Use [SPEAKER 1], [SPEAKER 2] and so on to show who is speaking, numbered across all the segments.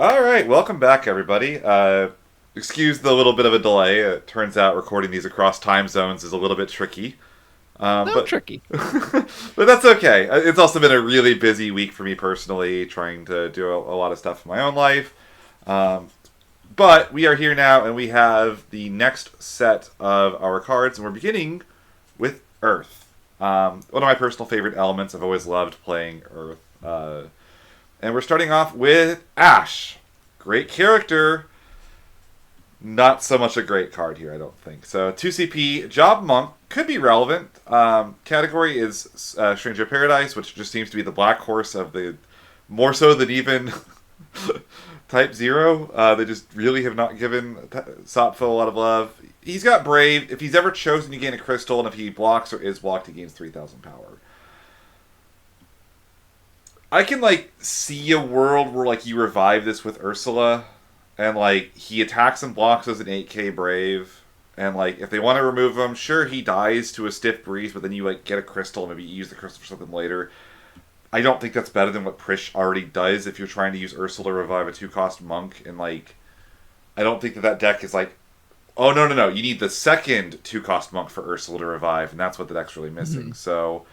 [SPEAKER 1] All right, welcome back, everybody. Excuse the little bit of a delay. It turns out recording these across time zones is a little bit tricky,
[SPEAKER 2] No,
[SPEAKER 1] but
[SPEAKER 2] tricky.
[SPEAKER 1] but that's okay. It's also been a really busy week for me personally, trying to do a lot of stuff in my own life. Um, but we are here now, and we have the next set of our cards, and we're beginning with Earth. One of my personal favorite elements. I've always loved playing Earth. And we're starting off with Ash. Great character. Not so much a great card here, I don't think. So 2CP, Job Monk could be relevant. Category is Stranger Paradise, which just seems to be the black horse of the more so than even Type Zero. They just really have not given Sopfo a lot of love. He's got Brave. If he's ever chosen, you gain a crystal, and if he blocks or is blocked, he gains 3,000 power. I can see a world where you revive this with Ursula, and he attacks and blocks as an 8K Brave, and if they want to remove him, sure he dies to a stiff breeze, but then you get a crystal, and maybe you use the crystal for something later. I don't think that's better than what Prish already does if you're trying to use Ursula to revive a 2-cost monk, and I don't think that deck is oh no, you need the second 2-cost monk for Ursula to revive, and that's what the deck's really missing.
[SPEAKER 2] Mm-hmm.
[SPEAKER 1] So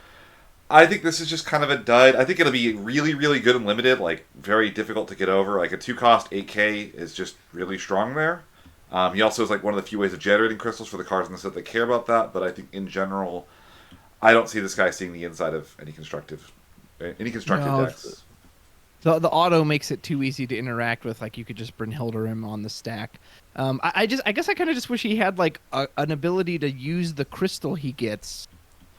[SPEAKER 1] I think this is just kind of a dud. I think it'll be really, really good and limited, very difficult to get over. A 2-cost 8K is just really strong there. He also is one of the few ways of generating crystals for the cards in the set that care about that, but I think in general, I don't see this guy seeing the inside of any constructive
[SPEAKER 2] No,
[SPEAKER 1] decks.
[SPEAKER 2] the auto makes it too easy to interact with. You could just Brynhilder him on the stack. I guess I kind of just wish he had an ability to use the crystal he gets.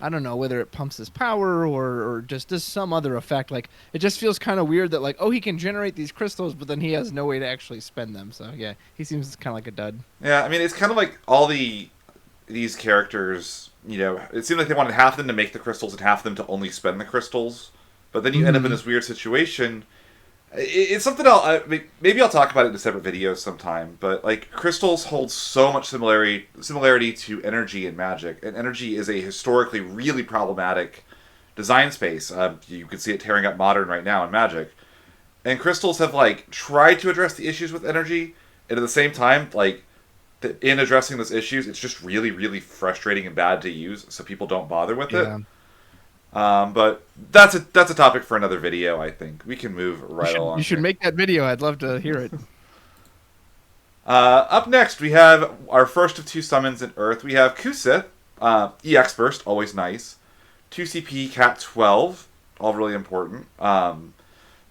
[SPEAKER 2] I don't know whether it pumps his power or just does some other effect. It just feels kind of weird that he can generate these crystals, but then he has no way to actually spend them. So yeah, he seems kind of like a dud.
[SPEAKER 1] Yeah, I mean, it's kind of all these characters, it seemed like they wanted half of them to make the crystals and half of them to only spend the crystals. But then you end up in
[SPEAKER 2] Hmm.
[SPEAKER 1] this weird situation. It's something maybe I'll talk about it in a separate video sometime. But crystals hold so much similarity to energy and magic, and energy is a historically really problematic design space. You can see it tearing up modern right now in Magic, and crystals have tried to address the issues with energy, and at the same time, in addressing those issues, it's just really really frustrating and bad to use. So people don't bother with it.
[SPEAKER 2] Yeah,
[SPEAKER 1] But that's a topic for another video. I think we can move
[SPEAKER 2] you
[SPEAKER 1] right
[SPEAKER 2] should you
[SPEAKER 1] along
[SPEAKER 2] should
[SPEAKER 1] here.
[SPEAKER 2] make that video. I'd love to hear it.
[SPEAKER 1] Up next, we have our first of two summons in Earth. We have Kusith, EX Burst, always nice. 2CP Cat 12, all really important.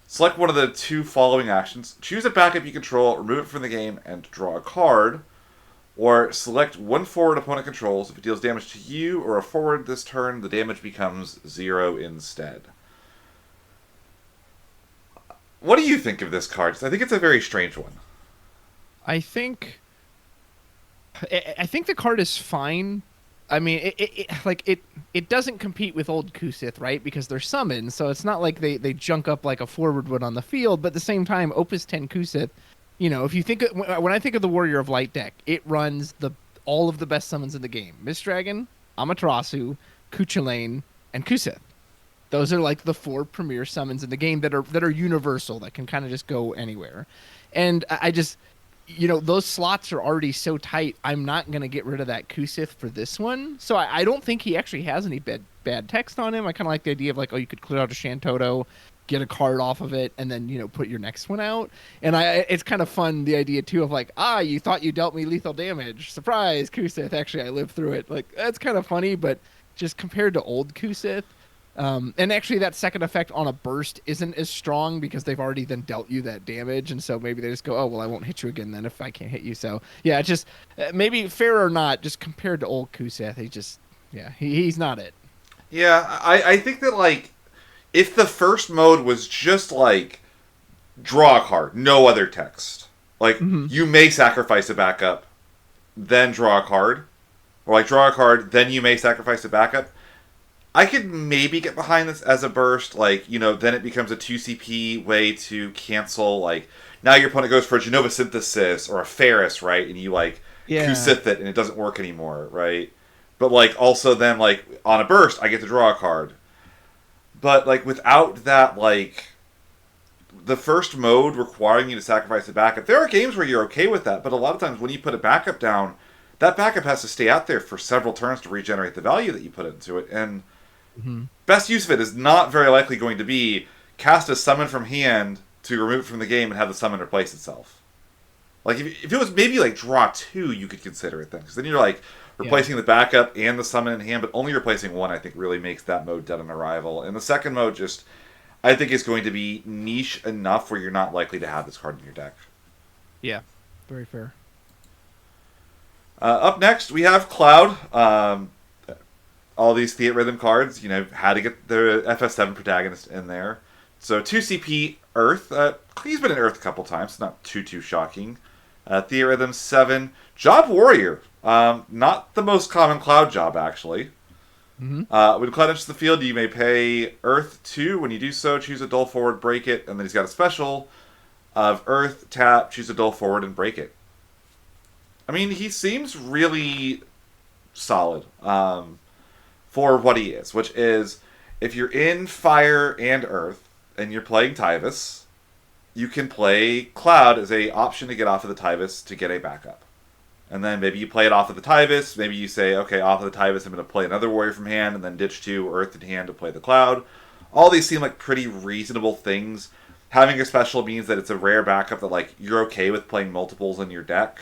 [SPEAKER 1] Select one of the two following actions. Choose a backup you control, remove it from the game, and draw a card. Or select one forward opponent controls. If it deals damage to you or a forward this turn, the damage becomes 0 instead. What do you think of this card? I think it's a very strange one.
[SPEAKER 2] I think I think the card is fine. I mean, it doesn't compete with old Kusith, right? Because they're summoned, so it's not like they junk up like a forward would on the field. But at the same time, Opus 10 Kusith, if you think when I think of the Warrior of Light deck, it runs all of the best summons in the game: Mist Dragon, Amaterasu, Cuchulainn, and Kusith. Those are the four premier summons in the game that are universal, that can kind of just go anywhere. And I just those slots are already so tight. I'm not gonna get rid of that Kusith for this one. So I don't think he actually has any bad text on him. I kind of like the idea of you could clear out a Shantoto, get a card off of it, and then put your next one out. And it's kind of fun, the idea too of you thought you dealt me lethal damage, surprise Kusith. Actually, I lived through it. That's kind of funny, but just compared to old Kusith. And actually, that second effect on a burst isn't as strong because they've already then dealt you that damage, and so maybe they just go, "Oh well, I won't hit you again then if I can't hit you." So yeah, it's just maybe fair or not, just compared to old Kuseth, he's not it.
[SPEAKER 1] Yeah, I think that if the first mode was just draw a card, no other text.
[SPEAKER 2] Hmm.
[SPEAKER 1] You may sacrifice a backup, then draw a card, or draw a card, then you may sacrifice a backup. I could maybe get behind this as a burst, then it becomes a 2CP way to cancel, now your opponent goes for a Genova Synthesis or a Ferris, right, and you,
[SPEAKER 2] Yeah.
[SPEAKER 1] Kusith it, and it doesn't work anymore, right? But, also then, on a burst, I get to draw a card. But, without that, the first mode requiring you to sacrifice a backup. There are games where you're okay with that, but a lot of times when you put a backup down, that backup has to stay out there for several turns to regenerate the value that you put into it. And
[SPEAKER 2] Hmm.
[SPEAKER 1] best use of it is not very likely going to be cast a summon from hand to remove it from the game and have the summon replace itself. Like if it was maybe like draw two, you could consider it then, because then you're like
[SPEAKER 2] Yeah.
[SPEAKER 1] replacing the backup and the summon in hand, but only replacing one. I think really makes that mode dead on arrival. And the second mode just I think is going to be niche enough where you're not likely to have this card in your deck.
[SPEAKER 2] Yeah. Very fair.
[SPEAKER 1] Up next, we have Cloud. All these Theatrhythm cards, how to get the FF7 protagonist in there. So 2 CP Earth. He's been in Earth a couple times, not too shocking. Theatrhythm 7. Job Warrior. Not the most common Cloud job, actually.
[SPEAKER 2] Hmm.
[SPEAKER 1] When Cloud enters the field, you may pay Earth 2. When you do so, choose a dull forward, break it, and then he's got a special of Earth, tap, choose a dull forward, and break it. I mean, he seems really solid for what he is, which is if you're in Fire and Earth and you're playing Tyvis, you can play Cloud as a option to get off of the Tyvis to get a backup. And then maybe you play it off of the Tyvis. Maybe you say, okay, off of the Tyvis, I'm going to play another Warrior from hand, and then ditch 2 Earth in hand to play the Cloud. All these seem like pretty reasonable things. Having a special means that it's a rare backup that like you're okay with playing multiples in your deck.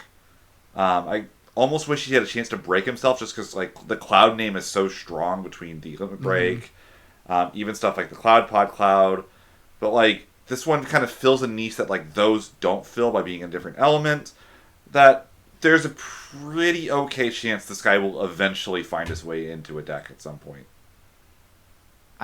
[SPEAKER 1] I almost wish he had a chance to break himself just because like the Cloud name is so strong between the Limit Break, even stuff like the Cloud Pod Cloud. But like this one kind of fills a niche that like those don't fill by being a different element. That there's a pretty okay chance this guy will eventually find his way into a deck at some point.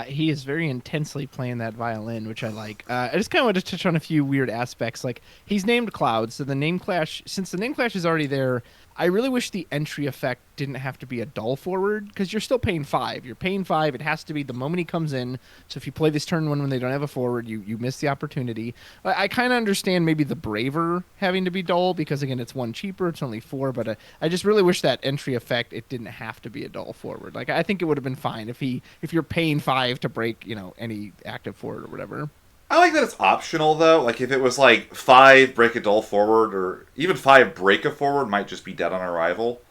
[SPEAKER 2] He is very intensely playing that violin, which I like. I just kind of want to touch on a few weird aspects. Like he's named Cloud, so the name clash. Since the name clash is already there, I really wish the entry effect didn't have to be a dull forward because you're still paying 5. You're paying 5. It has to be the moment he comes in. So if you play this turn one when they don't have a forward, you miss the opportunity. I kind of understand maybe the Braver having to be dull because again it's 1 cheaper. It's only 4, but I just really wish that entry effect it didn't have to be a dull forward. Like I think it would have been fine if you're paying 5 to break any active forward or whatever.
[SPEAKER 1] I like that it's optional though. Like if it was like 5 break a dull forward or even 5 break a forward might just be dead on arrival.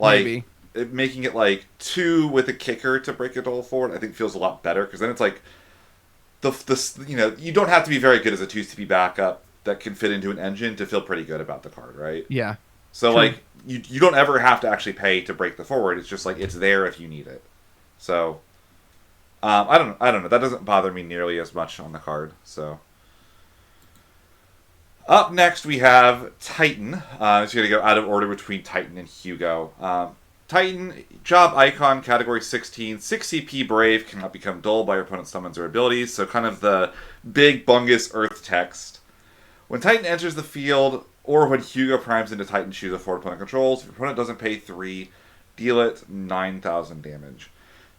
[SPEAKER 1] Like
[SPEAKER 2] Maybe.
[SPEAKER 1] making it like 2 with a kicker to break a dull forward I think feels a lot better because then it's like the you don't have to be very good as a 2 CP backup that can fit into an engine to feel pretty good about the card, right?
[SPEAKER 2] Yeah.
[SPEAKER 1] So
[SPEAKER 2] True.
[SPEAKER 1] like you don't ever have to actually pay to break the forward. It's just like it's there if you need it. So I don't know. That doesn't bother me nearly as much on the card. So up next we have Titan. It's going to go out of order between Titan and Hugo. Titan, job icon, category 16, 6 CP brave, cannot become dull by your opponent's summons or abilities. So kind of the big bungus earth text. When Titan enters the field, or when Hugo primes into Titan, choose a forward opponent controls. If your opponent doesn't pay 3, deal it 9,000 damage.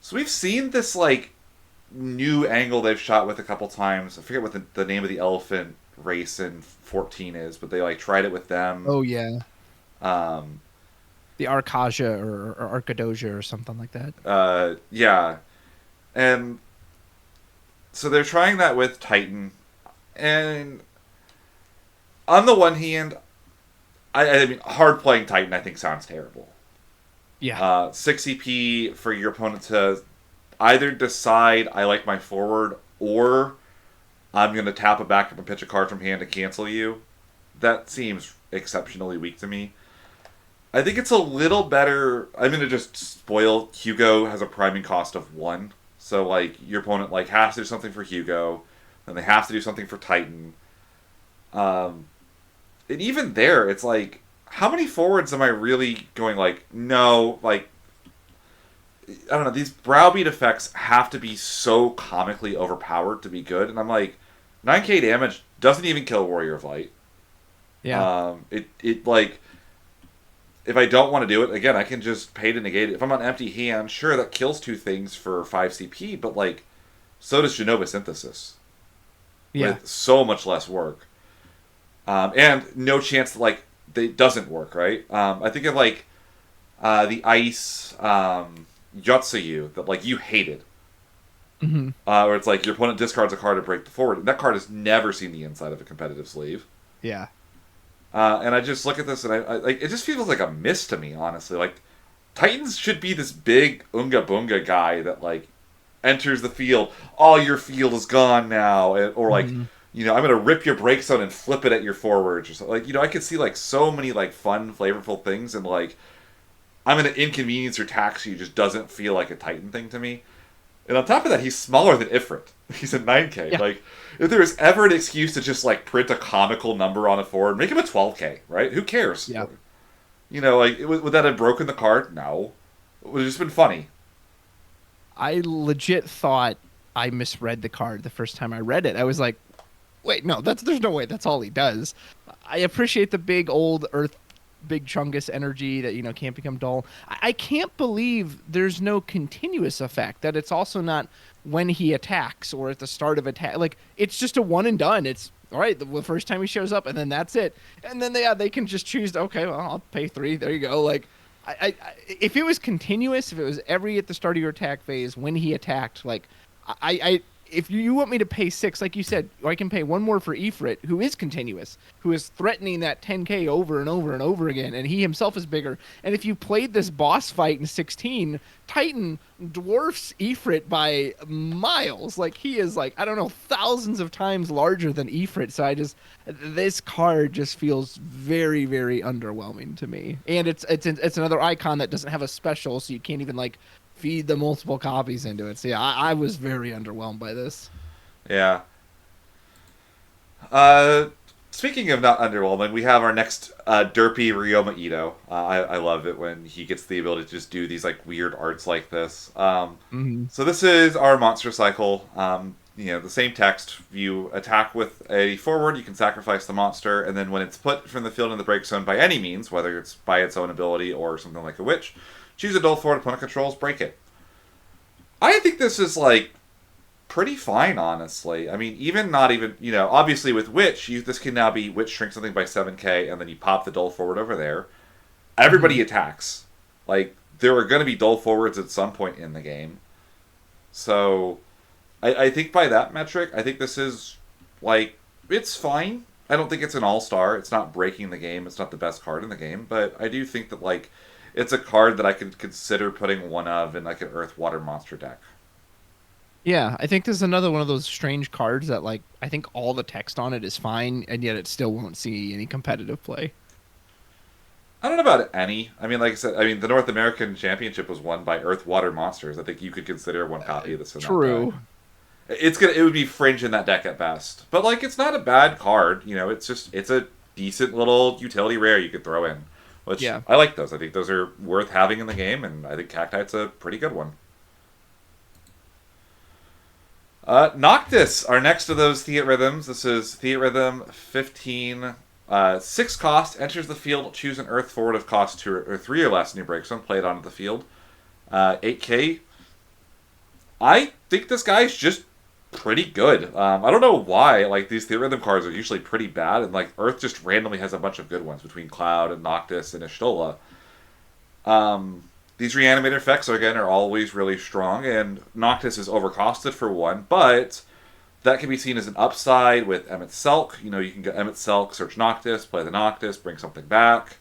[SPEAKER 1] So we've seen this like new angle they've shot with a couple times. I forget what the name of the elephant race in 14 is, but they like tried it with them.
[SPEAKER 2] Oh yeah.
[SPEAKER 1] Um,
[SPEAKER 2] The Arcasia or Arcadosia or something like that.
[SPEAKER 1] yeah, and so they're trying that with Titan, and on the one hand, I mean, hard playing Titan I think sounds terrible.
[SPEAKER 2] Yeah.
[SPEAKER 1] 6 CP for your opponent to either decide I like my forward or I'm going to tap a backup and pitch a card from hand to cancel you. That seems exceptionally weak to me. I think it's a little better. I'm going to just spoil. Hugo has a priming cost of 1. So, like, your opponent like has to do something for Hugo, then they have to do something for Titan. And even there, it's like, how many forwards am I really going, like, no, like, I don't know, these browbeat effects have to be so comically overpowered to be good. And I'm like, 9k damage doesn't even kill Warrior of Light.
[SPEAKER 2] Yeah.
[SPEAKER 1] It like, if I don't want to do it, again, I can just pay to negate it. If I'm on empty hand, sure, that kills 2 things for 5 CP, but like, so does Genova Synthesis.
[SPEAKER 2] Yeah.
[SPEAKER 1] With so much less work. And no chance that, like, it doesn't work, right? I think of, like, the Ice Yotsuyu that, like, you hated.
[SPEAKER 2] Hmm.
[SPEAKER 1] where it's like your opponent discards a card to break the forward. And that card has never seen the inside of a competitive sleeve.
[SPEAKER 2] Yeah.
[SPEAKER 1] And I just look at this and I like it just feels like a miss to me, honestly. Like Titans should be this big Unga Bunga guy that like enters the field. All your field is gone now, or like
[SPEAKER 2] Hmm.
[SPEAKER 1] I'm gonna rip your break zone and flip it at your forwards or something. Like I could see like so many like fun, flavorful things, and like I'm gonna inconvenience or tax you just doesn't feel like a Titan thing to me. And on top of that, he's smaller than Ifrit. He's a 9K.
[SPEAKER 2] Yeah.
[SPEAKER 1] Like, if there was ever an excuse to just like print a comical number on a forward, make him a 12K, right? Who cares?
[SPEAKER 2] Yeah.
[SPEAKER 1] Like, would that have broken the card? No. It would have just been funny.
[SPEAKER 2] I legit thought I misread the card the first time I read it. I was like, wait, no, there's no way that's all he does. I appreciate the big old Earth, big Chungus energy that can't become dull. I can't believe there's no continuous effect. That it's also not when he attacks or at the start of attack. Like it's just a one and done. It's all right the first time he shows up, and then that's it. And then they can just choose. Okay, well I'll pay 3. There you go. Like if it was continuous, if it was every at the start of your attack phase when he attacked, like if you want me to pay 6, like you said, I can pay one more for Ifrit, who is continuous, who is threatening that 10k over and over and over again, and he himself is bigger. And if you played this boss fight in 16, Titan dwarfs Ifrit by miles. Like he is like I don't know thousands of times larger than Ifrit. So this card just feels very very underwhelming to me. And it's another icon that doesn't have a special, so you can't even like feed the multiple copies into it. So yeah, I was very underwhelmed by this.
[SPEAKER 1] Yeah. Uh, Speaking of not underwhelming, we have our next derpy Ryoma Ito. I love it when he gets the ability to just do these like weird arts like this.
[SPEAKER 2] Hmm.
[SPEAKER 1] So this is our monster cycle. The same text. You attack with a forward, you can sacrifice the monster, and then when it's put from the field in the break zone by any means, whether it's by its own ability or something like a witch, choose a dull forward opponent controls, break it. I think this is like pretty fine, honestly. I mean, even not even obviously with Witch, this can now be Witch shrink something by 7K, and then you pop the dull forward over there.
[SPEAKER 2] Hmm.
[SPEAKER 1] Everybody attacks. Like there are going to be dull forwards at some point in the game, so I think by that metric, I think this is like it's fine. I don't think it's an all star. It's not breaking the game. It's not the best card in the game, but I do think that like it's a card that I could consider putting one of in like an Earth Water monster deck.
[SPEAKER 2] Yeah, I think this is another one of those strange cards that like I think all the text on it is fine, and yet it still won't see any competitive play.
[SPEAKER 1] I don't know about any. I mean, like I said, the North American Championship was won by Earth Water Monsters. I think you could consider one copy of this in that deck.
[SPEAKER 2] True.
[SPEAKER 1] It would be fringe in that deck at best, but like it's not a bad card. It's a decent little utility rare you could throw in, which
[SPEAKER 2] Yeah.
[SPEAKER 1] I like those. I think those are worth having in the game, and I think Cactite's a pretty good one. Noctis, our next of those Theatrhythms. This is Theatrhythm 15. 6 cost, enters the field, choose an Earth forward of cost 2 or 3 or less, new break zone, play it onto the field. 8K. I think this guy's just pretty good. I don't know why. Like these Theatrhythm cards are usually pretty bad, and like Earth just randomly has a bunch of good ones between Cloud and Noctis and Ishtola. These reanimator effects again are always really strong, and Noctis is overcosted for 1, but that can be seen as an upside with Emmett Selk. You can get Emmett Selk, search Noctis, play the Noctis, bring something back.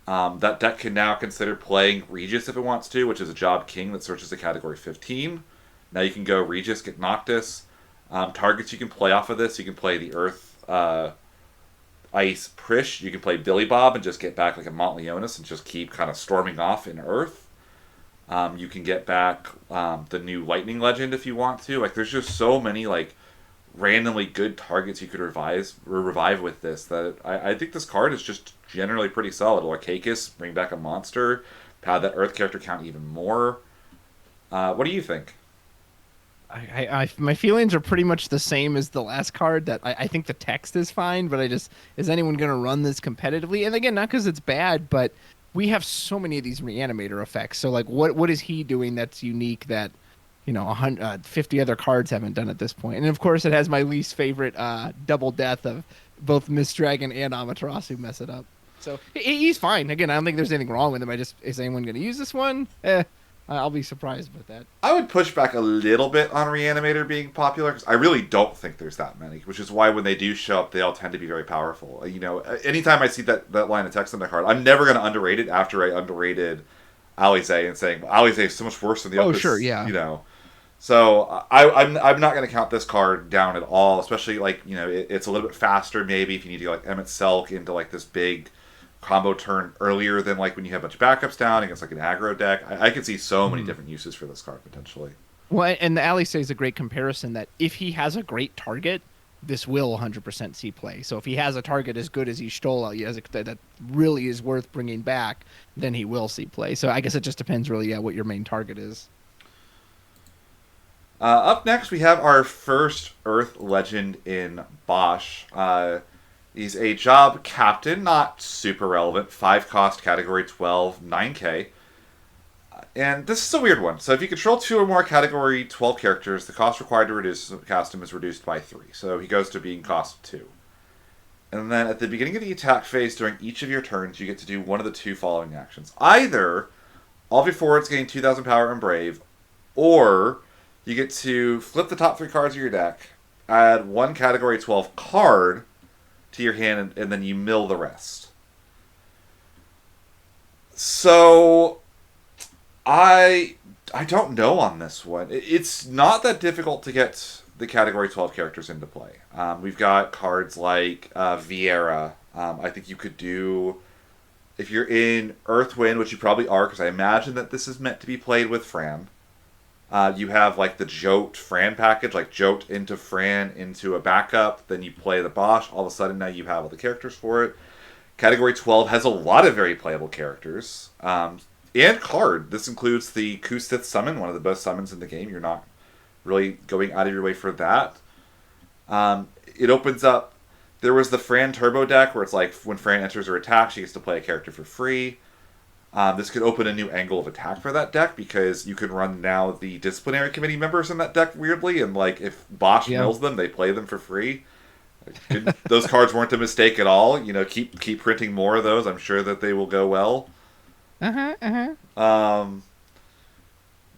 [SPEAKER 1] That deck can now consider playing Regis if it wants to, which is a job king that searches a category 15. Now you can go Regis, get Noctis. Targets you can play off of this, you can play the Earth Ice Prish. You can play Billy Bob and just get back like a Montleonis and just keep kind of storming off in Earth. You can get back the new Lightning Legend if you want to. Like, there's just so many like randomly good targets you could revive with this that I think this card is just generally pretty solid. Orcakis, bring back a monster, pad that Earth character count even more. What do you think?
[SPEAKER 2] My feelings are pretty much the same as the last card. That I think the text is fine, but is anyone going to run this competitively? And again, not because it's bad, but we have so many of these reanimator effects. So like, what is he doing that's unique that 50 other cards haven't done at this point? And of course, it has my least favorite double death of both Mist Dragon and Amaterasu mess it up. So he's fine. Again, I don't think there's anything wrong with him. Is anyone going to use this one? I'll be surprised with that.
[SPEAKER 1] I would push back a little bit on Reanimator being popular because I really don't think there's that many, which is why when they do show up, they all tend to be very powerful. You know, anytime I see that line of text on the card, I'm never going to underrate it after I underrated Alize and saying Alize is so much worse than the
[SPEAKER 2] Oh,
[SPEAKER 1] Opus,
[SPEAKER 2] sure, yeah.
[SPEAKER 1] you know. So I'm not going to count this card down at all, especially like, you know, it's a little bit faster maybe if you need to go like Emmett Selk into like this big combo turn earlier than like when you have a bunch of backups down against like an aggro deck. I could see so many different uses for this card potentially.
[SPEAKER 2] Well, and the Alice is a great comparison that if he has a great target, this will 100% see play. So if he has a target as good as Y'shtola, that really is worth bringing back, then he will see play. So I guess it just depends really, what your main target is.
[SPEAKER 1] Up next, we have our first Earth Legend in Bosch. He's a job captain, not super relevant. 5 cost, category 12, 9k. And this is a weird one. So if you control 2 or more category 12 characters, the cost required to reduce cast him is reduced by 3. So he goes to being cost 2. And then at the beginning of the attack phase, during each of your turns, you get to do one of the 2 following actions. Either all of your forwards gain 2,000 power and brave, or you get to flip the top 3 cards of your deck, add 1 category 12 card to your hand, and then you mill the rest. So I don't know on this one. It's not that difficult to get the category 12 characters into play. We've got cards like Vieira. I think you could do, if you're in Earthwind, which you probably are, because I imagine that this is meant to be played with Fran. You have like the Jote Fran package, like Jote into Fran into a backup. Then you play the Bosch. All of a sudden now you have all the characters for it. Category 12 has a lot of very playable characters. And card. This includes the Kusith summon, one of the best summons in the game. You're not really going out of your way for that. It opens up. There was the Fran Turbo deck where it's like when Fran enters or attacks, she gets to play a character for free. This could open a new angle of attack for that deck because you can run now the disciplinary committee members in that deck weirdly, and like if Bosch mills them, they play them for free. Those cards weren't a mistake at all. You know, keep printing more of those. I'm sure that they will go well. The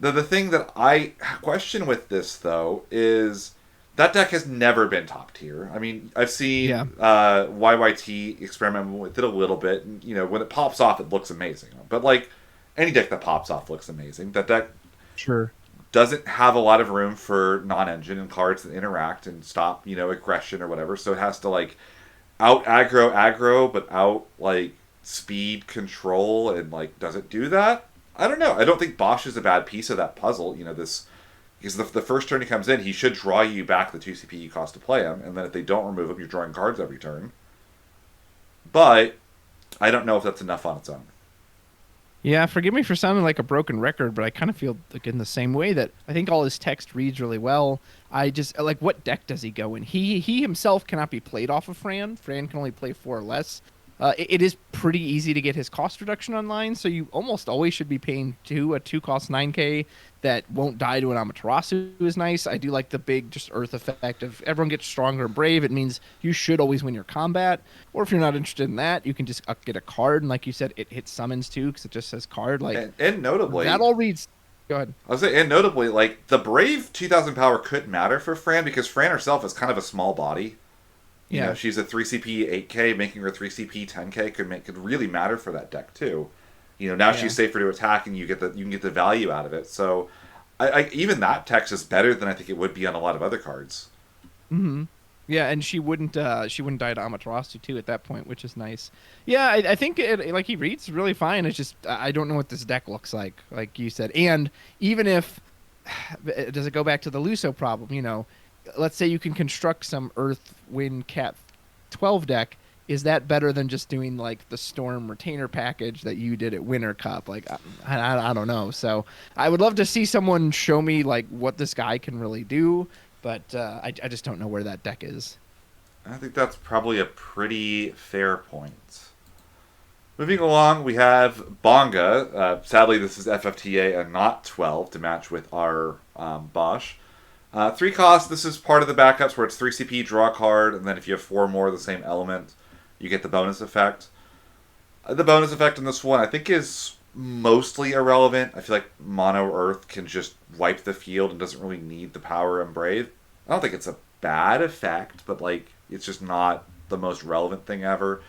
[SPEAKER 1] thing that I question with this though is that deck has never been top tier. I mean, I've seen YYT experiment with it a little bit, and you know, when it pops off, it looks amazing. But like any deck that pops off looks amazing. That deck
[SPEAKER 2] Sure.
[SPEAKER 1] doesn't have a lot of room for non-engine and cards that interact and stop, you know, aggression or whatever. So it has to like out aggro, but out like speed control, and like does it do that? I don't know. I don't think Bosch is a bad piece of that puzzle. You know, this because the first turn he comes in, he should draw you back the 2 CP you cost to play him, and then if they don't remove him, you're drawing cards every turn. But I don't know if that's enough on its own.
[SPEAKER 2] Yeah, forgive me for sounding like a broken record, but I kind of feel like in the same way that I think all his text reads really well. I just like, what deck does he go in? He himself cannot be played off of Fran. Fran can only play 4 or less. It is pretty easy to get his cost reduction online, so you almost always should be paying a 2 cost 9k that won't die to an Amaterasu is nice. I do like the big just earth effect of everyone gets stronger and brave. It means you should always win your combat. Or if you're not interested in that, you can just get a card, and like you said, it hits summons too because it just says card. Like
[SPEAKER 1] and notably,
[SPEAKER 2] that all reads. Go ahead.
[SPEAKER 1] I was saying, and notably, like the brave 2,000 power could matter for Fran because Fran herself is kind of a small body. You know, she's a 3 CP 8k, making her 3 CP 10k could really matter for that deck too. You know, now she's safer to attack, and you can get the value out of it. So, I even that text is better than I think it would be on a lot of other cards.
[SPEAKER 2] Mm-hmm. Yeah, and she wouldn't die to Amaterasu too at that point, which is nice. Yeah, I think like he reads really fine. It's just I don't know what this deck looks like you said. And even if does it go back to the Luso problem? You know, let's say you can construct some Earth Wind Cat 12 deck. Is that better than just doing like the Storm Retainer package that you did at Winter Cup? Like, I don't know. So I would love to see someone show me like what this guy can really do, but I just don't know where that deck is.
[SPEAKER 1] I think that's probably a pretty fair point. Moving along, we have Bonga. Sadly, this is FFTA and not 12 to match with our Bosch. 3 cost, this is part of the backups where it's 3 CP, draw a card, and then if you have 4 more of the same element, you get the bonus effect. The bonus effect in this one, I think, is mostly irrelevant. I feel like Mono Earth can just wipe the field and doesn't really need the power and Brave. I don't think it's a bad effect, but like it's just not the most relevant thing ever.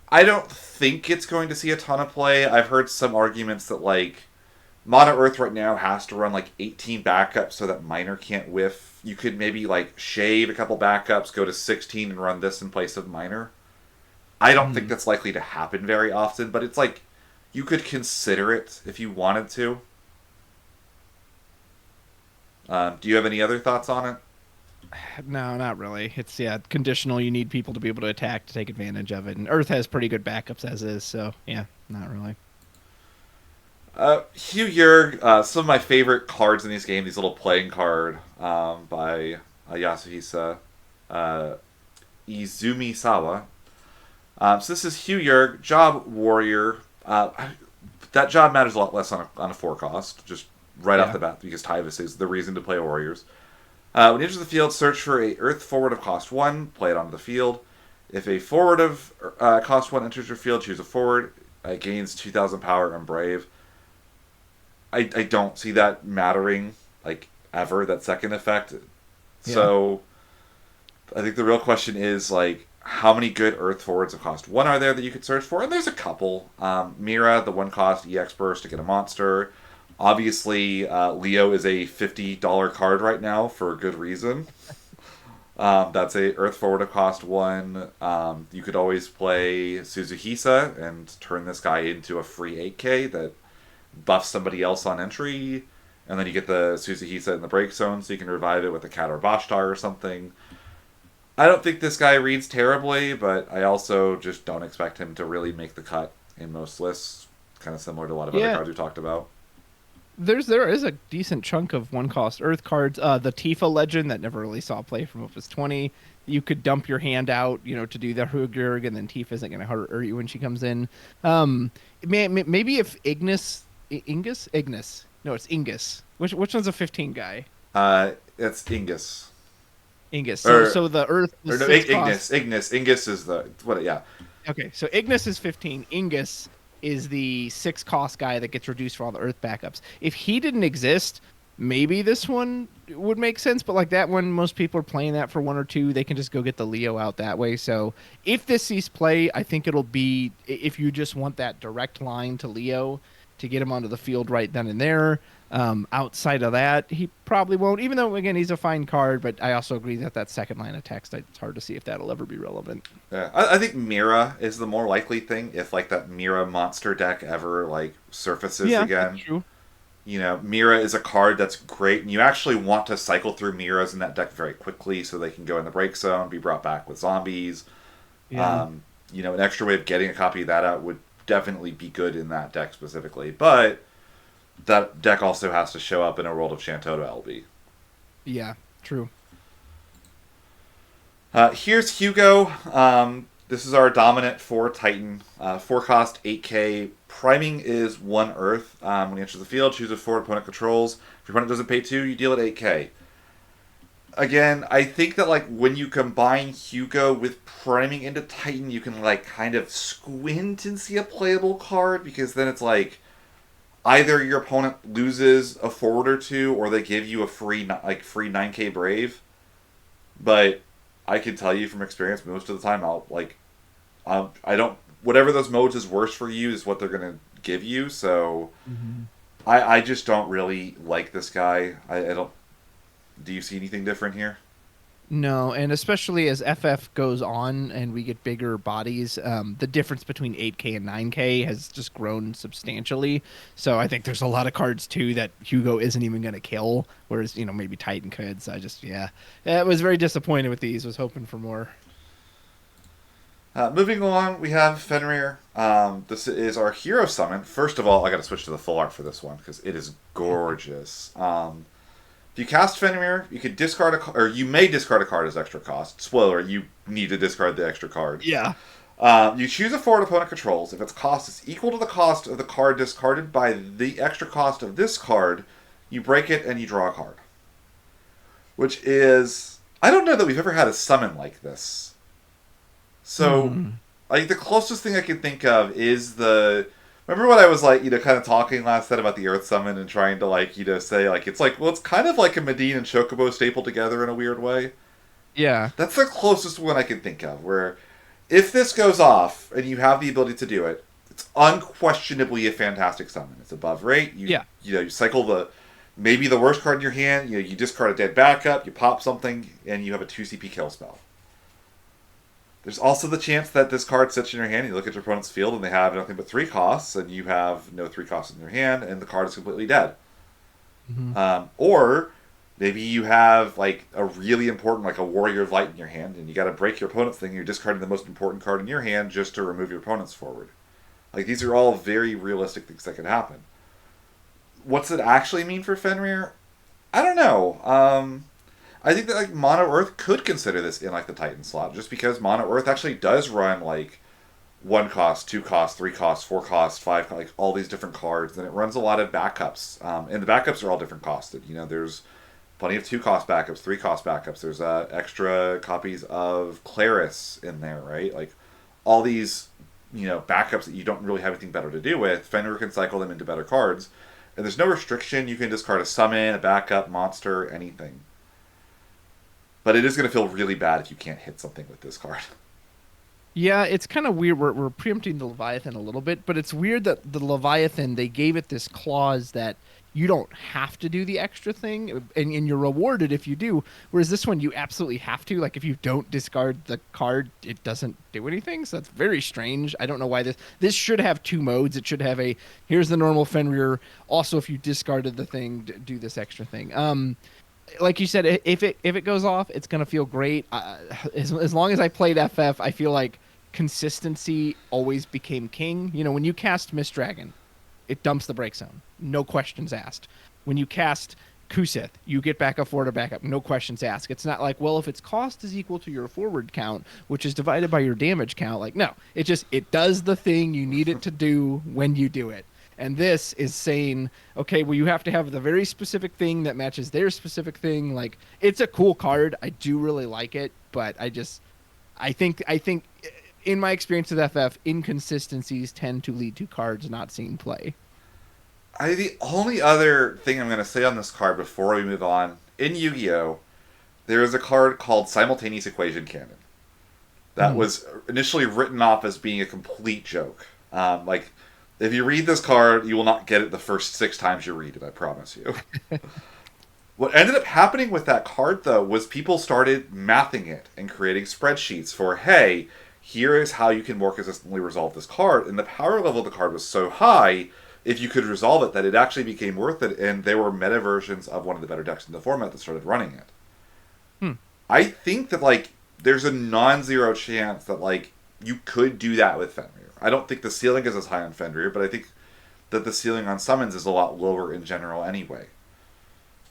[SPEAKER 1] I don't think it's going to see a ton of play. I've heard some arguments that like Mono Earth right now has to run like 18 backups so that Miner can't whiff. You could maybe like shave a couple backups, go to 16 and run this in place of Miner. I don't think
[SPEAKER 2] Hmm.
[SPEAKER 1] that's likely to happen very often, but it's like you could consider it if you wanted to. Do you have any other thoughts on it?
[SPEAKER 2] No, not really. It's yeah, conditional. You need people to be able to attack to take advantage of it, and Earth has pretty good backups as is. So yeah, not really.
[SPEAKER 1] Hugh Yerg, some of my favorite cards in these games, these little playing card by Yasuhisa uh, Izumi Sawa. So this is Hugh Yerg, Job Warrior. That job matters a lot less on a 4 cost, just right off
[SPEAKER 2] Yeah,
[SPEAKER 1] the bat, because Tyvus is the reason to play Warriors. When you enter the field, search for a Earth forward of cost 1, play it onto the field. If a forward of cost 1 enters your field, choose a forward. It gains 2,000 power and Brave. I don't see that mattering, like, ever, that second effect.
[SPEAKER 2] yeah,
[SPEAKER 1] So, I think the real question is, like, how many good Earth forwards of cost 1 are there that you could search for? And there's a couple. Mira, the 1 cost EX burst to get a monster. Obviously, Leo is a $50 card right now for a good reason. That's a Earth Forward of cost 1. You could always play Suzuhisa and turn this guy into a free 8K that buffs somebody else on entry. And then you get the Suzuhisa in the break zone so you can revive it with a Cat or Bashtar or something. I don't think this guy reads terribly, but I also just don't expect him to really make the cut in most lists. Kind of similar to a lot of other
[SPEAKER 2] yeah.
[SPEAKER 1] cards we talked about.
[SPEAKER 2] There is a decent chunk of one cost Earth cards. The Tifa Legend that never really saw play from Opus 20. You could dump your hand out, to do the Hugurg, and then Tifa isn't going to hurt you when she comes in. Um, maybe if Ignis. No, it's Ingus. Which one's a 15 guy?
[SPEAKER 1] It's Ingus.
[SPEAKER 2] Ingus. So
[SPEAKER 1] Or,
[SPEAKER 2] so the Earth the
[SPEAKER 1] or no,
[SPEAKER 2] six cost.
[SPEAKER 1] Ignis. Ingus is the, what, yeah.
[SPEAKER 2] Okay, so Ignis is 15. Ingus is the 6 cost guy that gets reduced for all the Earth backups. If he didn't exist, maybe this one would make sense. But like that one, most people are playing that for 1 or 2. They can just go get the Leo out that way. So if this sees play, I think it'll be if you just want that direct line to Leo to get him onto the field right then and there. Outside of that, he probably won't. Even though again he's a fine card, but I also agree that that second line of text, it's hard to see if that'll ever be relevant.
[SPEAKER 1] Yeah, I think Mira is the more likely thing if like that Mira monster deck ever like surfaces
[SPEAKER 2] Yeah, that's
[SPEAKER 1] again.
[SPEAKER 2] true.
[SPEAKER 1] Mira is a card that's great, and you actually want to cycle through Miras in that deck very quickly so they can go in the break zone, be brought back with zombies.
[SPEAKER 2] Yeah.
[SPEAKER 1] An extra way of getting a copy of that out would definitely be good in that deck specifically, but that deck also has to show up in a World of Shantoto LB.
[SPEAKER 2] Yeah, true.
[SPEAKER 1] Here's Hugo. This is our dominant 4 Titan. 4 cost 8k. Priming is 1 Earth. When you enter the field, choose a forward opponent controls. If your opponent doesn't pay 2, you deal it 8k. Again, I think that like when you combine Hugo with priming into Titan, you can like kind of squint and see a playable card because then it's like either your opponent loses a forward or 2, or they give you a free 9k Brave. But I can tell you from experience, most of the time I don't, whatever those modes is worse for you is what they're gonna give you. So
[SPEAKER 2] Hmm.
[SPEAKER 1] I just don't really like this guy. I don't. Do you see anything different here?
[SPEAKER 2] No, and especially as FF goes on and we get bigger bodies, the difference between 8K and 9K has just grown substantially. So I think there's a lot of cards too that Hugo isn't even going to kill, whereas maybe Titan could. So I was very disappointed with these. Was hoping for more.
[SPEAKER 1] Moving along, we have Fenrir. This is our hero summon. First of all, I got to switch to the full art for this one because it is gorgeous. If you cast Fenrir, you could discard or you may discard a card as extra cost. Spoiler: you need to discard the extra card.
[SPEAKER 2] Yeah.
[SPEAKER 1] You choose a forward opponent controls. If its cost is equal to the cost of the card discarded by the extra cost of this card, you break it and you draw a card. Which is, I don't know that we've ever had a summon like this. So,
[SPEAKER 2] Hmm.
[SPEAKER 1] like the closest thing I can think of is the Remember when I was like, kind of talking last set about the Earth Summon and trying to like, say like it's kind of like a Medine and Chocobo stapled together in a weird way.
[SPEAKER 2] Yeah.
[SPEAKER 1] That's the closest one I can think of. Where if this goes off and you have the ability to do it, it's unquestionably a fantastic summon. It's above rate.
[SPEAKER 2] Yeah.
[SPEAKER 1] You cycle the maybe the worst card in your hand. You discard a dead backup. You pop something and you have a 2 CP kill spell. There's also the chance that this card sits in your hand, and you look at your opponent's field, and they have nothing but 3 costs, and you have no 3 costs in your hand, and the card is completely dead. Or maybe you have like a really important, like a Warrior of Light in your hand, and you got to break your opponent's thing, and you're discarding the most important card in your hand just to remove your opponent's forward. Like, these are all very realistic things that could happen. What's it actually mean for Fenrir? I don't know. I think that like Mono Earth could consider this in like the Titan slot, just because Mono Earth actually does run like 1 cost, 2 cost, 3 cost, 4 cost, 5 like all these different cards, and it runs a lot of backups. And the backups are all different costed. There's plenty of 2 cost backups, 3 cost backups. There's extra copies of Claris in there, right? Like all these backups that you don't really have anything better to do with. Fenrir can cycle them into better cards, and there's no restriction. You can discard a summon, a backup, monster, anything. But it is going to feel really bad if you can't hit something with this card.
[SPEAKER 2] Yeah, it's kind of weird. We're preempting the Leviathan a little bit, but it's weird that the Leviathan, they gave it this clause that you don't have to do the extra thing, and you're rewarded if you do. Whereas this one, you absolutely have to. Like, if you don't discard the card, it doesn't do anything. So that's very strange. I don't know why this should have 2 modes. It should have here's the normal Fenrir. Also, if you discarded the thing, do this extra thing. Like you said, if it goes off, it's gonna feel great. As long as I played FF, I feel like consistency always became king. When you cast Mist Dragon, it dumps the break zone, no questions asked. When you cast Kusith, you get back up forward or back up, no questions asked. It's not like, well, if its cost is equal to your forward count, which is divided by your damage count, like no, it does the thing you need it to do when you do it. And this is saying, okay, well, you have to have the very specific thing that matches their specific thing. Like, it's a cool card. I do really like it, but I think in my experience with FF, inconsistencies tend to lead to cards not seeing play.
[SPEAKER 1] The only other thing I'm going to say on this card before we move on, in Yu-Gi-Oh, there is a card called Simultaneous Equation Cannon that was initially written off as being a complete joke. If you read this card, you will not get it the first 6 times you read it, I promise you. What ended up happening with that card, though, was people started mathing it and creating spreadsheets for, hey, here is how you can more consistently resolve this card. And the power level of the card was so high, if you could resolve it, that it actually became worth it, and there were meta versions of one of the better decks in the format that started running it. I think that, like, there's a non-zero chance that, like, you could do that with Fenrir. I don't think the ceiling is as high on Fenrir, but I think that the ceiling on summons is a lot lower in general anyway.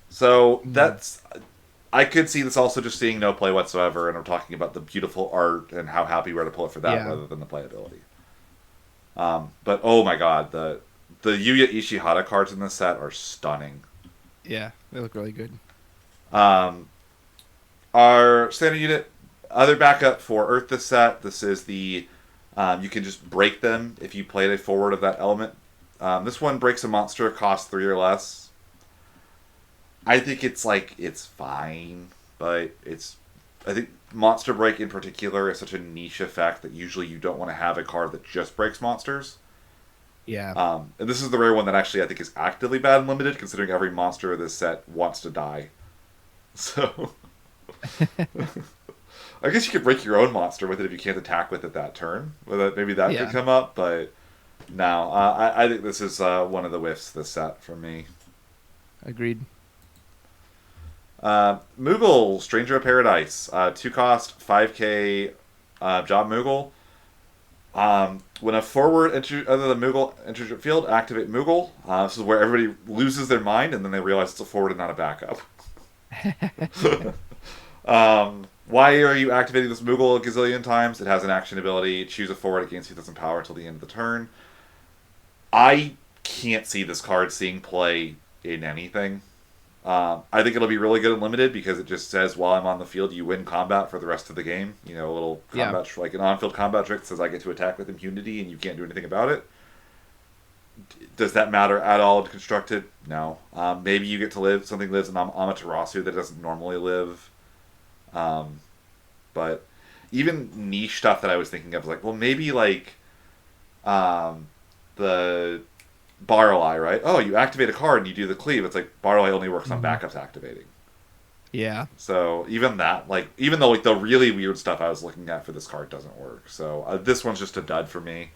[SPEAKER 1] So that's... I could see this also just seeing no play whatsoever, and I'm talking about the beautiful art and how happy we are to pull it for that rather than the playability. But oh my god, the Yuya Ishihara cards in this set are stunning.
[SPEAKER 2] Yeah, they look really good.
[SPEAKER 1] Our standard unit, other backup for Earth this set, this is the... you can just break them if you played a forward of that element. This one breaks a monster, cost 3 or less. I think it's fine, but I think Monster Break in particular is such a niche effect that usually you don't want to have a card that just breaks monsters.
[SPEAKER 2] Yeah.
[SPEAKER 1] And this is the rare one that actually I think is actively bad and limited, considering every monster of this set wants to die. So... I guess you could break your own monster with it if you can't attack with it that turn. Maybe that could come up, but no. I think this is one of the whiffs this set for me.
[SPEAKER 2] Agreed.
[SPEAKER 1] Moogle, Stranger of Paradise. 2 cost, 5k Job Moogle. When a forward other than Moogle enters your field, activate Moogle. This is where everybody loses their mind and then they realize it's a forward and not a backup. Why are you activating this Moogle a gazillion times? It has an action ability. Choose a forward that gains 2,000 power until the end of the turn. I can't see this card seeing play in anything. I think it'll be really good and limited because it just says while I'm on the field, you win combat for the rest of the game. A little combat, like an on-field combat trick that says I get to attack with impunity and you can't do anything about it. Does that matter at all in constructed? No. Maybe you get to live something lives in Amaterasu that doesn't normally live. Um, but even niche stuff that I was thinking of, like, well, maybe like um, the Barley, right? Oh, you activate a card and you do the cleave. It's like Barley only works on
[SPEAKER 2] Mhm.
[SPEAKER 1] backups activating.
[SPEAKER 2] Yeah.
[SPEAKER 1] So even that, like, even though like the really weird stuff I was looking at for this card doesn't work. So this one's just a dud for me.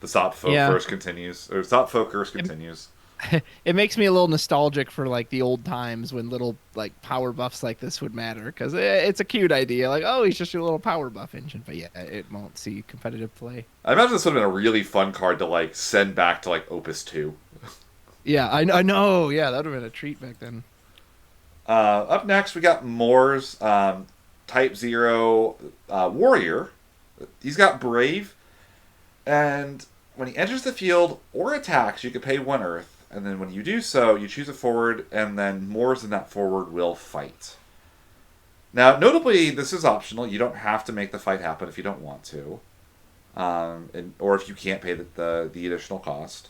[SPEAKER 1] The Sopfo
[SPEAKER 2] Yeah.
[SPEAKER 1] first continues, or Sopfo curse
[SPEAKER 2] It,
[SPEAKER 1] continues.
[SPEAKER 2] it makes me a little nostalgic for like the old times when little like power buffs like this would matter because it's a cute idea. Like, oh, he's just your little power buff engine, but yeah, it won't see competitive play.
[SPEAKER 1] I imagine this would have been a really fun card to like send back to like Opus 2.
[SPEAKER 2] Yeah, I know. Yeah, that would have been a treat back then.
[SPEAKER 1] Up next, we got Moore's Type 0 Warrior. He's got Brave, and when he enters the field or attacks, you can pay 1 Earth, and then when you do so, you choose a forward, and then Moore's in that forward will fight. Now, notably, this is optional. You don't have to make the fight happen if you don't want to, or if you can't pay the additional cost.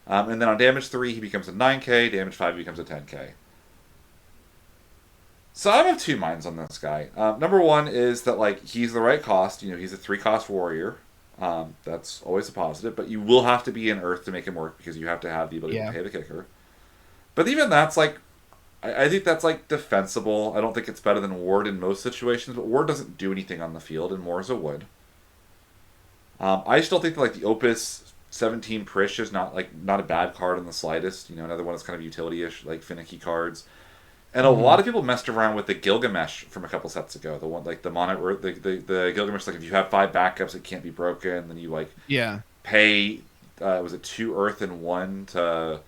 [SPEAKER 1] And then on damage 3, he becomes a 9k, damage 5, he becomes a 10k. So I have two minds on this guy. Number one is that like he's the right cost. You know, he's a 3 cost warrior. That's always a positive, but you will have to be in Earth to make him work because you have to have the ability to
[SPEAKER 2] Yeah.
[SPEAKER 1] pay the kicker. But even that's like, I think that's like defensible. I don't think it's better than Ward in most situations, but Ward doesn't do anything on the field, and more as a would. I still think that like the Opus 17 Prish is not a bad card in the slightest. You know, another one that's kind of utility-ish, like finicky cards. And a
[SPEAKER 2] Hmm.
[SPEAKER 1] lot of people messed around with the Gilgamesh from a couple sets ago. The one like the mono, the Gilgamesh, like if you have 5 backups, it can't be broken. Then you like
[SPEAKER 2] Yeah.
[SPEAKER 1] pay, was it 2 Earth and 1 to,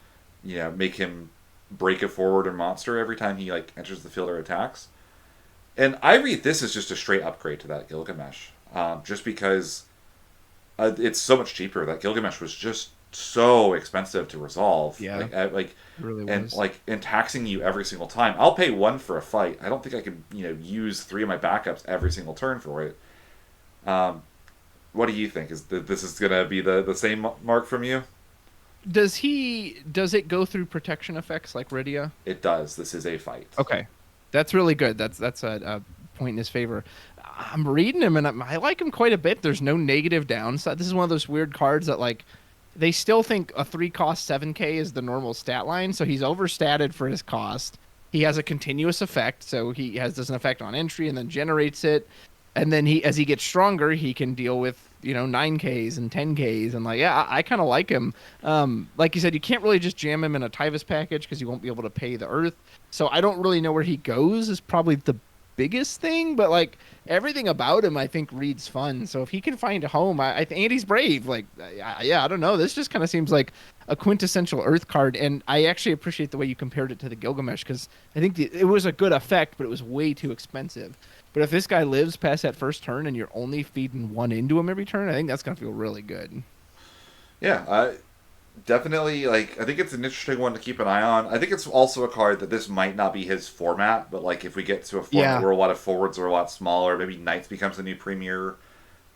[SPEAKER 1] make him break a forward or monster every time he like enters the field or attacks. And I read this as just a straight upgrade to that Gilgamesh, just because it's so much cheaper. That Gilgamesh was just so expensive to resolve.
[SPEAKER 2] Yeah. It really
[SPEAKER 1] And
[SPEAKER 2] was.
[SPEAKER 1] like and taxing you every single time. I'll pay 1 for a fight. I don't think I can use 3 of my backups every single turn for it. Um, what do you think? This is gonna be the same mark from you?
[SPEAKER 2] Does it go through protection effects like Rydia?
[SPEAKER 1] It does. This is a fight.
[SPEAKER 2] Okay. That's really good. That's a point in his favor. I'm reading him and I like him quite a bit. There's no negative downside. This is one of those weird cards that like they still think a 3 cost 7k is the normal stat line, so he's overstated for his cost. He has a continuous effect, so he has does an effect on entry and then generates it. And then he as he gets stronger, he can deal with, 9Ks and 10Ks and like yeah, I kind of like him. Like you said, you can't really just jam him in a Tyvus package because you won't be able to pay the Earth. So I don't really know where he goes is probably the biggest thing, but like everything about him, I think reads fun. So if he can find a home, I think and he's brave. Like, yeah, I don't know. This just kind of seems like a quintessential Earth card, and I actually appreciate the way you compared it to the Gilgamesh because I think it was a good effect, but it was way too expensive. But if this guy lives past that first turn and you're only feeding one into him every turn, I think that's gonna feel really good.
[SPEAKER 1] Yeah, definitely. Like I think it's an interesting one to keep an eye on. I think it's also a card that this might not be his format, but like if we get to a format
[SPEAKER 2] Yeah,
[SPEAKER 1] where a lot of forwards are a lot smaller, maybe Knights becomes the new premier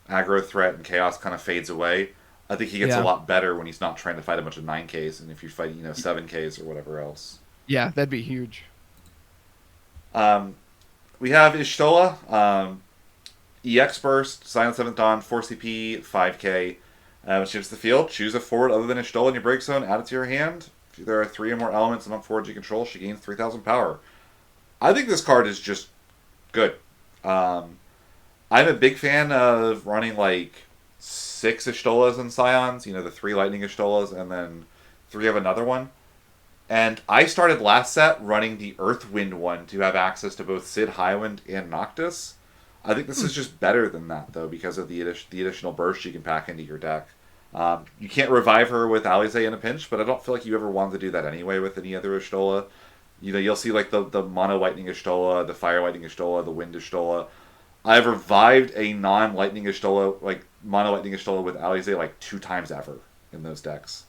[SPEAKER 1] aggro threat and chaos kind of fades away. I think he gets a
[SPEAKER 2] yeah,
[SPEAKER 1] lot better when he's not trying to fight a bunch of 9Ks and if you fight 7Ks or whatever else.
[SPEAKER 2] yeah, that'd be huge.
[SPEAKER 1] Um, we have Ishtola, EX Burst, Silent Seventh Dawn, 4 CP, 5K. When she hits the field, choose a forward other than Ishtola in your break zone, add it to your hand. If there are 3 or more elements among forwards you control, she gains 3,000 power. I think this card is just good. Um, I'm a big fan of running like 6 Ishtolas and Scions, the 3 Lightning Ishtolas, and then 3 of another one. And I started last set running the Earthwind one to have access to both Sid Highwind and Noctis. I think this
[SPEAKER 2] Hmm.
[SPEAKER 1] is just better than that, though, because of the additional burst you can pack into your deck. You can't revive her with Alize in a pinch, but I don't feel like you ever wanted to do that anyway with any other Ishtola. You'll see like the Mono Lightning Ishtola, the Fire Lightning Ishtola, the Wind Ishtola. I've revived a non Lightning Ishtola, like Mono Lightning Ishtola with Alize like 2 times ever in those decks.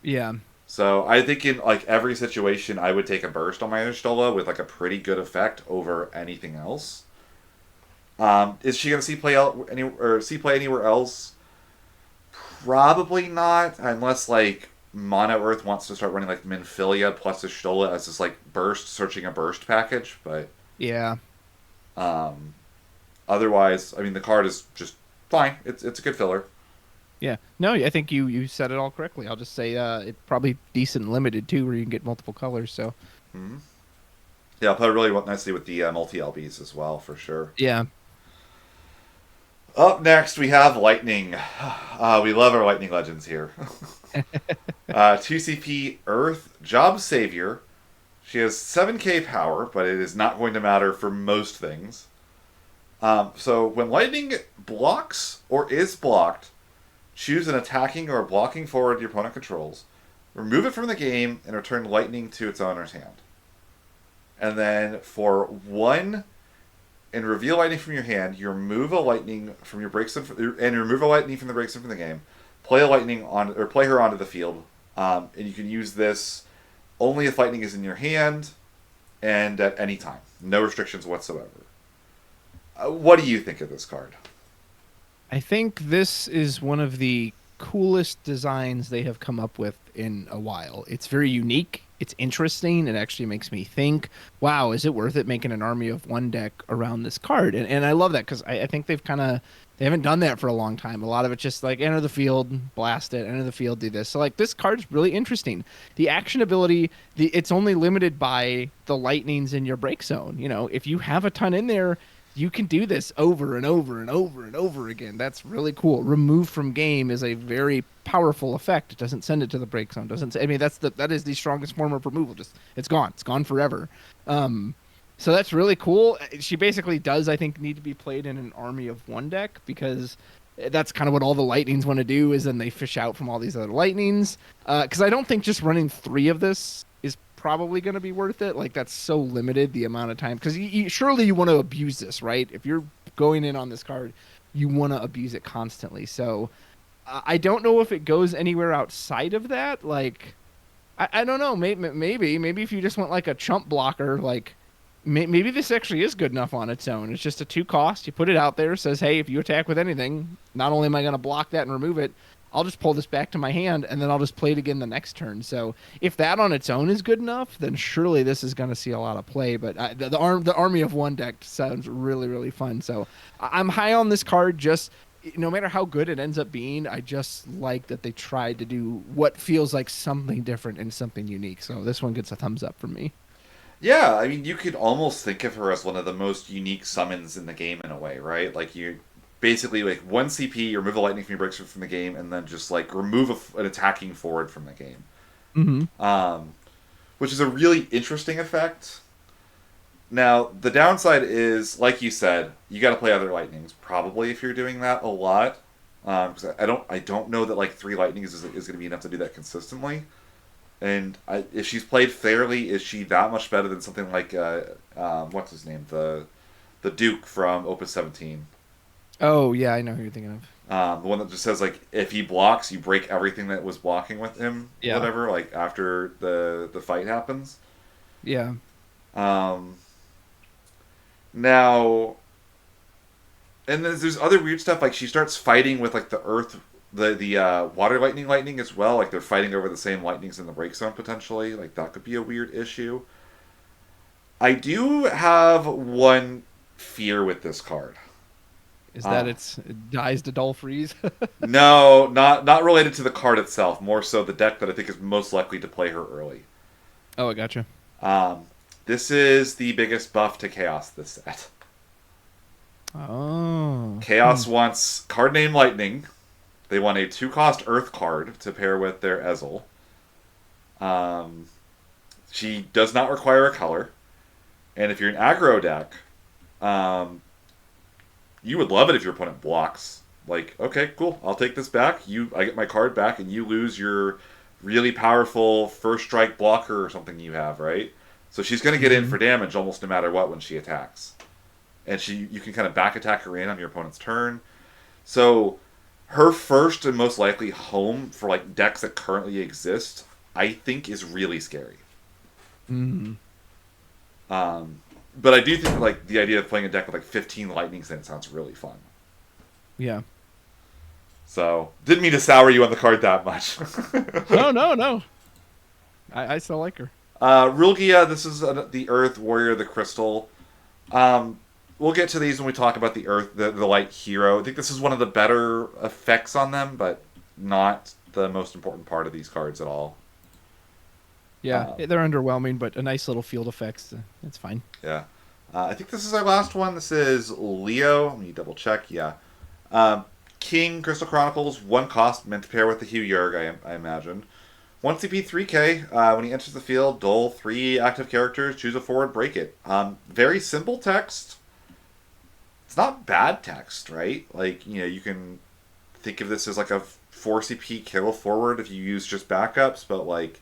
[SPEAKER 2] Yeah,
[SPEAKER 1] So I think in like every situation, I would take a burst on my Ishtola with like a pretty good effect over anything else. Is she gonna see play anywhere else? Probably not, unless like Mono Earth wants to start running like Minfilia plus Y'shtola as this like burst, searching a burst package, but
[SPEAKER 2] Yeah.
[SPEAKER 1] um, otherwise, I mean, the card is just fine. It's a good filler.
[SPEAKER 2] Yeah. No, I think you said it all correctly. I'll just say it's probably decent and limited too, where you can get multiple colors. So
[SPEAKER 1] Mm-hmm. Yeah, I'll play really nicely with the multi LBs as well for sure.
[SPEAKER 2] yeah.
[SPEAKER 1] Up next, we have Lightning. We love our Lightning Legends here. 2 CP Earth Job Savior. She has 7k power, but it is not going to matter for most things. So when Lightning blocks or is blocked, choose an attacking or blocking forward your opponent controls, remove it from the game, and return Lightning to its owner's hand. And then for one, and reveal Lightning from your hand, you remove a Lightning from your breaks and remove a Lightning from the breaks from the game. Play a Lightning on or play her onto the field, and you can use this only if Lightning is in your hand and at any time. No restrictions whatsoever. What do you think of this card?
[SPEAKER 2] I think this is one of the coolest designs they have come up with in a while. It's very unique. It's interesting. It actually makes me think, wow, is it worth it making an army of one deck around this card? And I love that because I think they haven't done that for a long time. A lot of it's just like enter the field, blast it, enter the field, do this. So like this card's really interesting. The action ability, it's only limited by the lightnings in your break zone. You know, if you have a ton in there, you can do this over and over and over and over again. That's really cool. Remove from game is a very powerful effect. It doesn't send it to the break zone. I mean, that is the strongest form of removal. Just it's gone. It's gone forever. So that's really cool. She basically does, I think, need to be played in an army of one deck because that's kind of what all the lightnings want to do. Is then they fish out from all these other lightnings. Because I don't think just running 3 of this is probably going to be worth it. Like that's so limited the amount of time because surely you want to abuse this, right? If you're going in on this card, you want to abuse it constantly. So I don't know if it goes anywhere outside of that. Like I don't know. Maybe if you just want like a chump blocker, like maybe this actually is good enough on its own. It's just a 2 cost. You put it out there. Says, hey, if you attack with anything, not only am I going to block that and remove it, I'll just pull this back to my hand, and then I'll just play it again the next turn. So if that on its own is good enough, then surely this is going to see a lot of play. But the army of one deck sounds really, really fun. So I'm high on this card. Just no matter how good it ends up being, I just like that they tried to do what feels like something different and something unique. So this one gets a thumbs up from me.
[SPEAKER 1] Yeah, I mean, you could almost think of her as one of the most unique summons in the game in a way, right? Like you basically like 1 CP, you remove a lightning from your breaks from the game, and then just like remove an attacking forward from the game.
[SPEAKER 2] Mm-hmm.
[SPEAKER 1] Which is a really interesting effect. Now, the downside is, like you said, you got to play other lightnings probably if you're doing that a lot. Because I don't know that like 3 lightnings is going to be enough to do that consistently. And if she's played fairly, is she that much better than something like what's his name, the Duke from Opus 17?
[SPEAKER 2] Oh yeah, I know who you're thinking of.
[SPEAKER 1] The one that just says like if he blocks, you break everything that was blocking with him,
[SPEAKER 2] Yeah.
[SPEAKER 1] whatever. Like after the fight happens.
[SPEAKER 2] Yeah.
[SPEAKER 1] Um, Now, and then there's other weird stuff like she starts fighting with like the earth, the water lightning as well. Like they're fighting over the same lightnings in the break zone potentially. Like that could be a weird issue. I do have one fear with this card.
[SPEAKER 2] Is that it dies to dull freeze?
[SPEAKER 1] No, not related to the card itself. More so the deck that I think is most likely to play her early.
[SPEAKER 2] Oh, I gotcha.
[SPEAKER 1] Um, this is the biggest buff to Chaos this set.
[SPEAKER 2] Oh.
[SPEAKER 1] Chaos wants card name Lightning. They want a 2-cost Earth card to pair with their Ezel. She does not require a color. And if you're an aggro deck, you would love it if your opponent blocks. Like, okay, cool, I'll take this back. I get my card back, and you lose your really powerful first strike blocker or something you have, right? So she's going to get in for damage almost no matter what when she attacks. And you can kind of back attack her in on your opponent's turn. So her first and most likely home for like decks that currently exist, I think is really scary.
[SPEAKER 2] Mm-hmm.
[SPEAKER 1] But I do think like the idea of playing a deck with like 15 lightnings in it sounds really fun.
[SPEAKER 2] Yeah.
[SPEAKER 1] So didn't mean to sour you on the card that much.
[SPEAKER 2] No, no, no. I still like her.
[SPEAKER 1] Rulgia, this is the Earth Warrior, the Crystal. Um, we'll get to these when we talk about the Earth, the Light Hero. I think this is one of the better effects on them, but not the most important part of these cards at all.
[SPEAKER 2] Yeah,
[SPEAKER 1] Uh,
[SPEAKER 2] they're underwhelming, but a nice little field effects. It's fine.
[SPEAKER 1] yeah. I think this is our last one. This is Leo. Let me double check. Yeah. Um, King, Crystal Chronicles, one cost, meant to pair with the Hugh Yerg, I imagine. 1 CP 3K. When he enters the field, dull 3 active characters, choose a forward, break it. Very simple text. It's not bad text, right? Like, you can think of this as like a 4 CP kill forward if you use just backups, but like,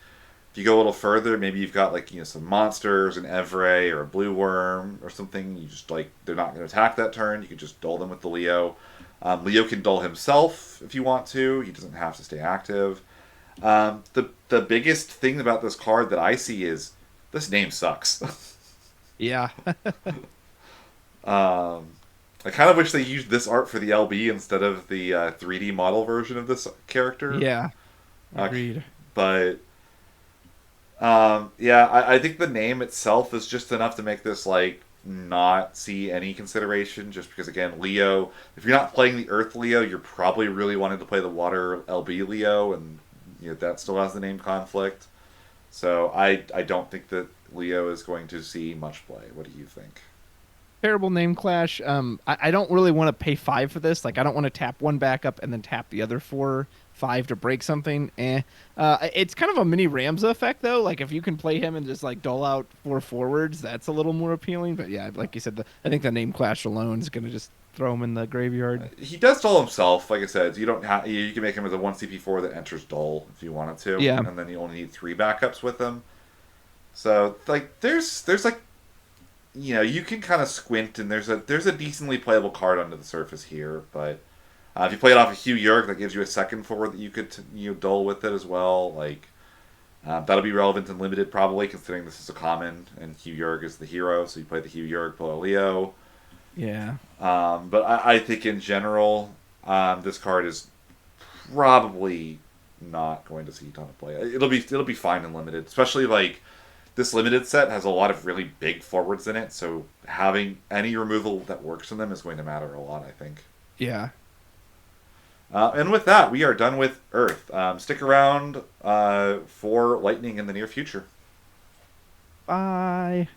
[SPEAKER 1] if you go a little further, maybe you've got like, some monsters, an Evray or a Blue Worm or something. You just like, they're not going to attack that turn. You can just dull them with the Leo. Leo can dull himself if you want to. He doesn't have to stay active. The biggest thing about this card that I see is this name sucks.
[SPEAKER 2] Yeah.
[SPEAKER 1] um, I kind of wish they used this art for the LB instead of the 3D model version of this character.
[SPEAKER 2] Yeah.
[SPEAKER 1] Uh,
[SPEAKER 2] Agreed.
[SPEAKER 1] but yeah, I think the name itself is just enough to make this like not see any consideration. Just because again, Leo, if you're not playing the Earth Leo, you're probably really wanting to play the Water LB Leo, and that still has the name conflict. So I don't think that Leo is going to see much play. What do you think?
[SPEAKER 2] Terrible name clash. I don't really want to pay 5 for this. Like, I don't want to tap one backup and then tap the other 4, 5 to break something. It's kind of a mini Ramza effect though. Like, if you can play him and just like dole out 4 forwards, that's a little more appealing. But yeah, like you said, I think the name clash alone is gonna just throw him in the graveyard.
[SPEAKER 1] He does dull himself, like I said. You don't have you can make him as a 1 CP4 that enters dull if you wanted to,
[SPEAKER 2] Yeah,
[SPEAKER 1] and then you only need 3 backups with him. So like there's like you can kind of squint, and there's a decently playable card under the surface here. But if you play it off of Hugh Yerk, that gives you a second forward that you could dull with it as well. Like that'll be relevant and limited probably, considering this is a common and Hugh Yerk is the hero. So you play the Hugh Yerk, pull a Leo.
[SPEAKER 2] yeah,
[SPEAKER 1] But I think in general, this card is probably not going to see a ton of play. It'll be fine and limited, especially like this limited set has a lot of really big forwards in it, so having any removal that works in them is going to matter a lot, I think.
[SPEAKER 2] yeah.
[SPEAKER 1] And with that, we are done with Earth. Stick around for Lightning in the near future.
[SPEAKER 2] Bye.